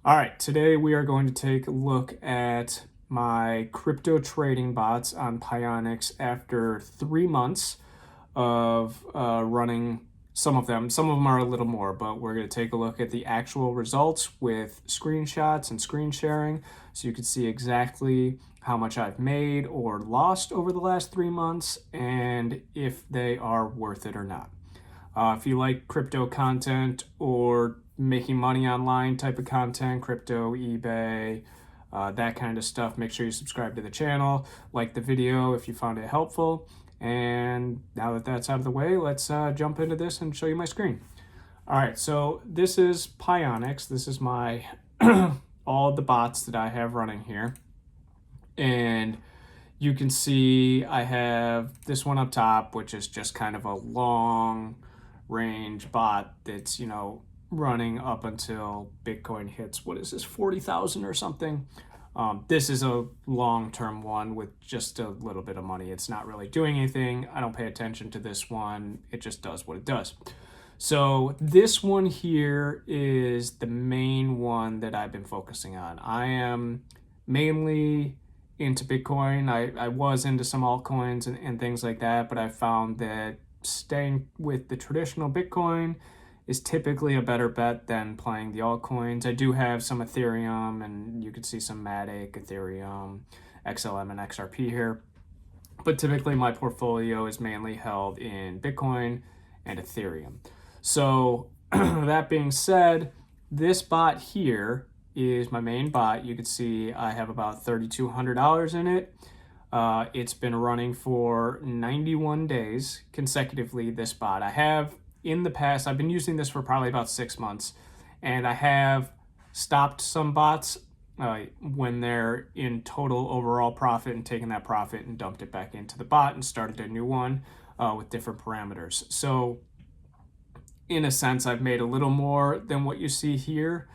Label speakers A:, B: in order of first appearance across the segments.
A: All right, today we are going to take a look at my crypto trading bots on Pionex after 3 months of running some of them. Some of them are a little more, but we're going to take a look at the actual results with screenshots and screen sharing so you can see exactly how much I've made or lost over the last 3 months and if they are worth it or not. If you like crypto content or making money online type of content, crypto, eBay, that kind of stuff, make sure you subscribe to the channel, like the video if you found it helpful. And now that that's out of the way, let's jump into this and show you my screen. All right, so this is Pionex. This is my all the bots that I have running here. And you can see I have this one up top, which is just kind of a long range bot that's, running up until Bitcoin hits, what is this, 40,000 or something. This is a long-term one with just a little bit of money. It's not really doing anything. I don't pay attention to this one. It just does what it does. So this one here is the main one that I've been focusing on. I am mainly into Bitcoin. I was into some altcoins and things like that, but I found that staying with the traditional Bitcoin is typically a better bet than playing the altcoins. I do have some Ethereum, and you can see some Matic, Ethereum, XLM, and XRP here. But typically my portfolio is mainly held in Bitcoin and Ethereum. So that being said, this bot here is my main bot. You can see I have about $3,200 in it. It's been running for 91 days consecutively, this bot. I have in the past, I've been using this for probably about 6 months, and I have stopped some bots when they're in total overall profit and taken that profit and dumped it back into the bot and started a new one with different parameters. So in a sense, I've made a little more than what you see here,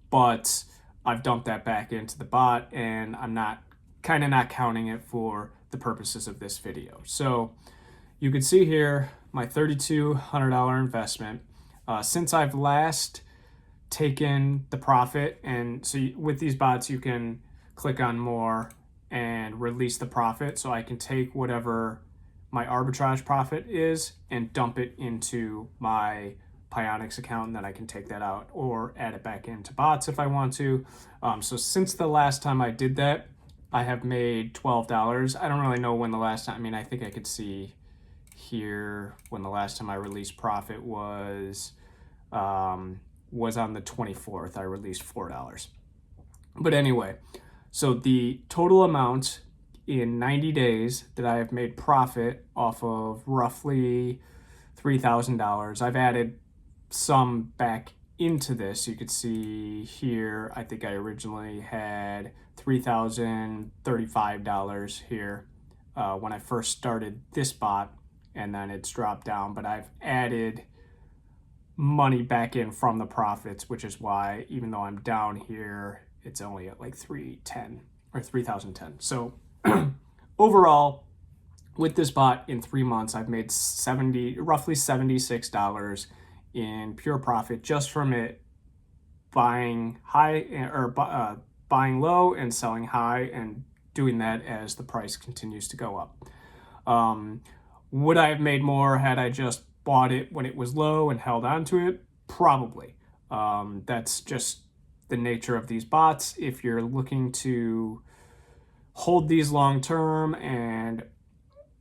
A: but I've dumped that back into the bot and I'm not counting it for the purposes of this video. So you can see here my $3,200 investment. Since I've last taken the profit, and so with these bots you can click on more and release the profit, so I can take whatever my arbitrage profit is and dump it into my Pionex account, and then I can take that out or add it back into bots if I want to. So since the last time I did that, I have made $12. I don't really know when the last time, I think I could see here when the last time I released profit was on the 24th. I released $4. But anyway, so the total amount in 90 days that I have made profit off of roughly $3,000. I've added some back into this. You could see here, I think I originally had $3,035 here when I first started this bot, and then it's dropped down, but I've added money back in from the profits, which is why even though I'm down here, it's only at like 310 or 3,010. So overall, with this bot in 3 months, I've made roughly $76 in pure profit just from it buying high or buying low and selling high, and doing that as the price continues to go up. Would I have made more had I just bought it when it was low and held on to it? Probably. That's just the nature of these bots. If you're looking to hold these long term and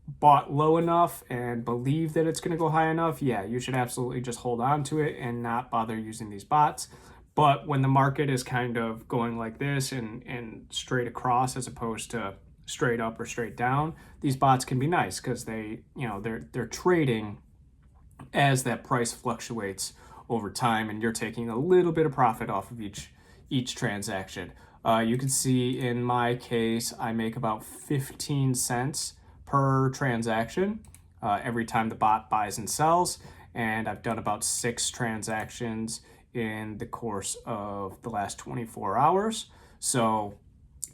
A: bought low enough and believe that it's going to go high enough, yeah, you should absolutely just hold on to it and not bother using these bots. But when the market is kind of going like this and straight across as opposed to straight up or straight down, these bots can be nice because they're trading as that price fluctuates over time, and you're taking a little bit of profit off of each transaction. You can see in my case, I make about 15 cents per transaction every time the bot buys and sells, and I've done about 6 transactions in the course of the last 24 hours. So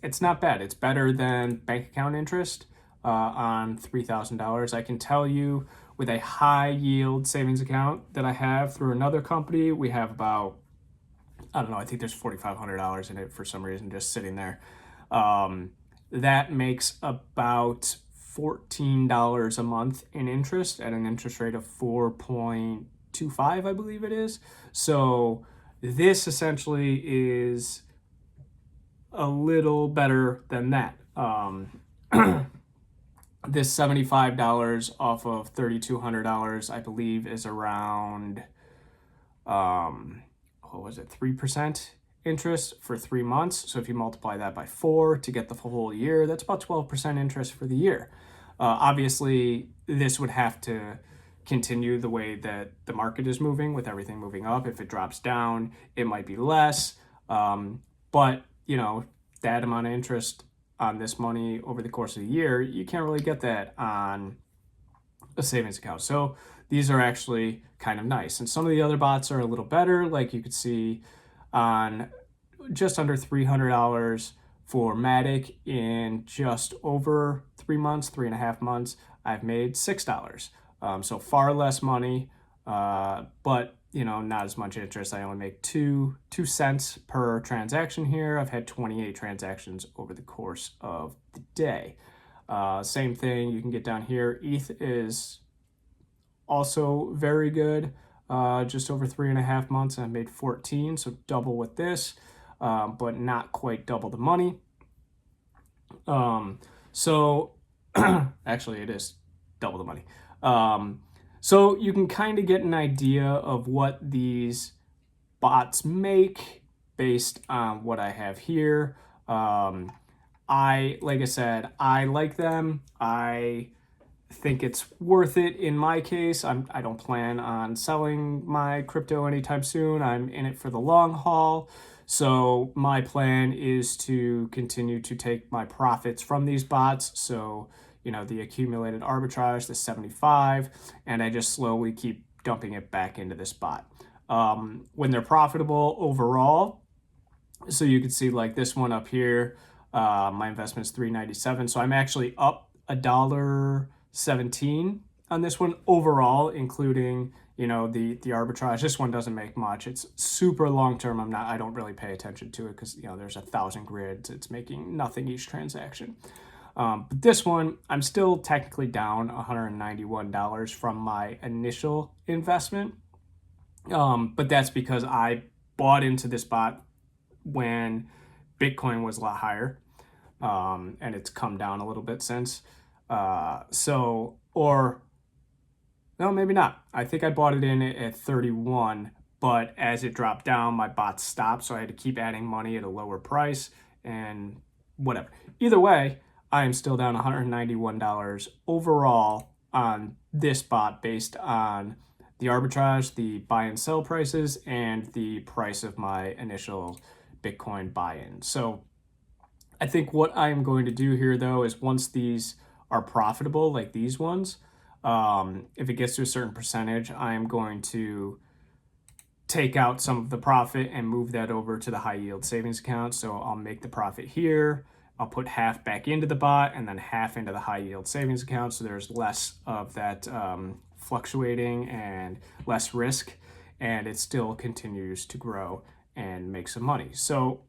A: it's not bad. It's better than bank account interest on $3,000. I can tell you with a high yield savings account that I have through another company, we have about I don't know, I think there's $4,500 in it for some reason, just sitting there. Um, that makes about $14 a month in interest at an interest rate of 4.25, I believe it is. So this essentially is a little better than that. This $75 off of $3,200, I believe, is around what was it, 3% interest for 3 months. So if you multiply that by 4 to get the whole year, that's about 12% interest for the year. Obviously, this would have to continue the way that the market is moving, with everything moving up. If it drops down, it might be less. But, you know, that amount of interest on this money over the course of the year, you can't really get that on a savings account. So these are actually kind of nice. And some of the other bots are a little better. Like you could see on just under $300 for Matic in just over 3 months, 3.5 months, I've made $6. So far less money, but you know, not as much interest. I only make two cents per transaction here. I've had 28 transactions over the course of the day. Same thing, you can get down here. ETH is also very good. Just over 3.5 months, I made 14, so double with this, but not quite double the money. So actually, it is double the money. So you can kind of get an idea of what these bots make based on what I have here. Like I said, I like them. I think it's worth it in my case. I don't plan on selling my crypto anytime soon. I'm in it for the long haul. So my plan is to continue to take my profits from these bots. So, you know, the accumulated arbitrage, the 75, and I just slowly keep dumping it back into this bot. When they're profitable overall, so you can see like this one up here, my investment is $3.97. So I'm actually up $1.17 on this one overall, including, you know, the arbitrage. This one doesn't make much. It's super long term. I don't really pay attention to it because, you know, there's 1,000 grids. It's making nothing each transaction. But this one, I'm still technically down $191 from my initial investment. But that's because I bought into this bot when Bitcoin was a lot higher. And it's come down a little bit since. No, maybe not. I think I bought it in at 31, but as it dropped down, my bot stopped, so I had to keep adding money at a lower price and whatever. Either way, I am still down $191 overall on this bot based on the arbitrage, the buy and sell prices, and the price of my initial Bitcoin buy-in. So I think what I am going to do here, though, is once these are profitable, like these ones, if it gets to a certain percentage, I am going to take out some of the profit and move that over to the high yield savings account. So I'll make the profit here. I'll put half back into the bot and then half into the high yield savings account. So there's less of that fluctuating and less risk, and it still continues to grow and make some money. So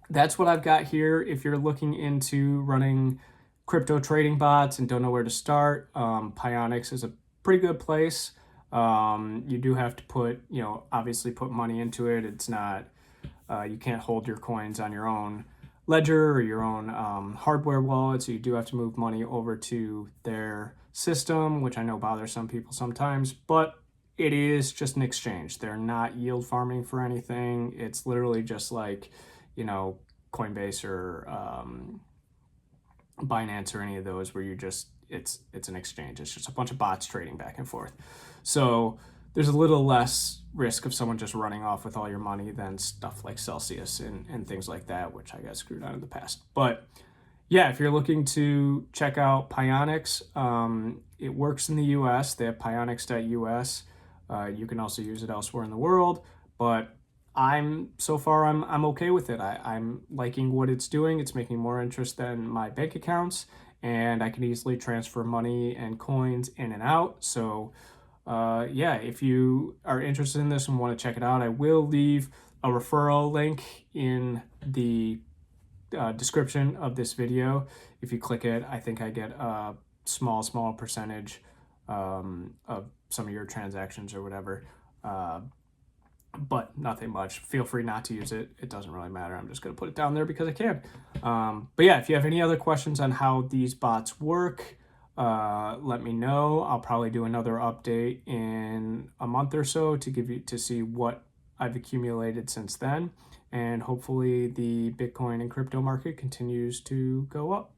A: that's what I've got here. If you're looking into running crypto trading bots and don't know where to start, Pionex is a pretty good place. You do have to put, you know, obviously put money into it. It's not, you can't hold your coins on your own ledger or your own hardware wallet. So you do have to move money over to their system, which I know bothers some people sometimes, but it is just an exchange. They're not yield farming for anything. It's literally just like, you know, Coinbase or Binance or any of those where you just, it's an exchange. It's just a bunch of bots trading back and forth. So there's a little less risk of someone just running off with all your money than stuff like Celsius and things like that, which I got screwed on in the past. But yeah, if you're looking to check out Pionex, it works in the US. They have pionex.us. You can also use it elsewhere in the world, but I'm okay with it. I'm liking what it's doing. It's making more interest than my bank accounts, and I can easily transfer money and coins in and out. So yeah, if you are interested in this and want to check it out, I will leave a referral link in the description of this video. If you click it, I think I get a small percentage of some of your transactions or whatever. But nothing much. Feel free not to use it. It doesn't really matter. I'm just going to put it down there because I can. But yeah, if you have any other questions on how these bots work, let me know. I'll probably do another update in a month or so to see what I've accumulated since then. And hopefully the Bitcoin and crypto market continues to go up.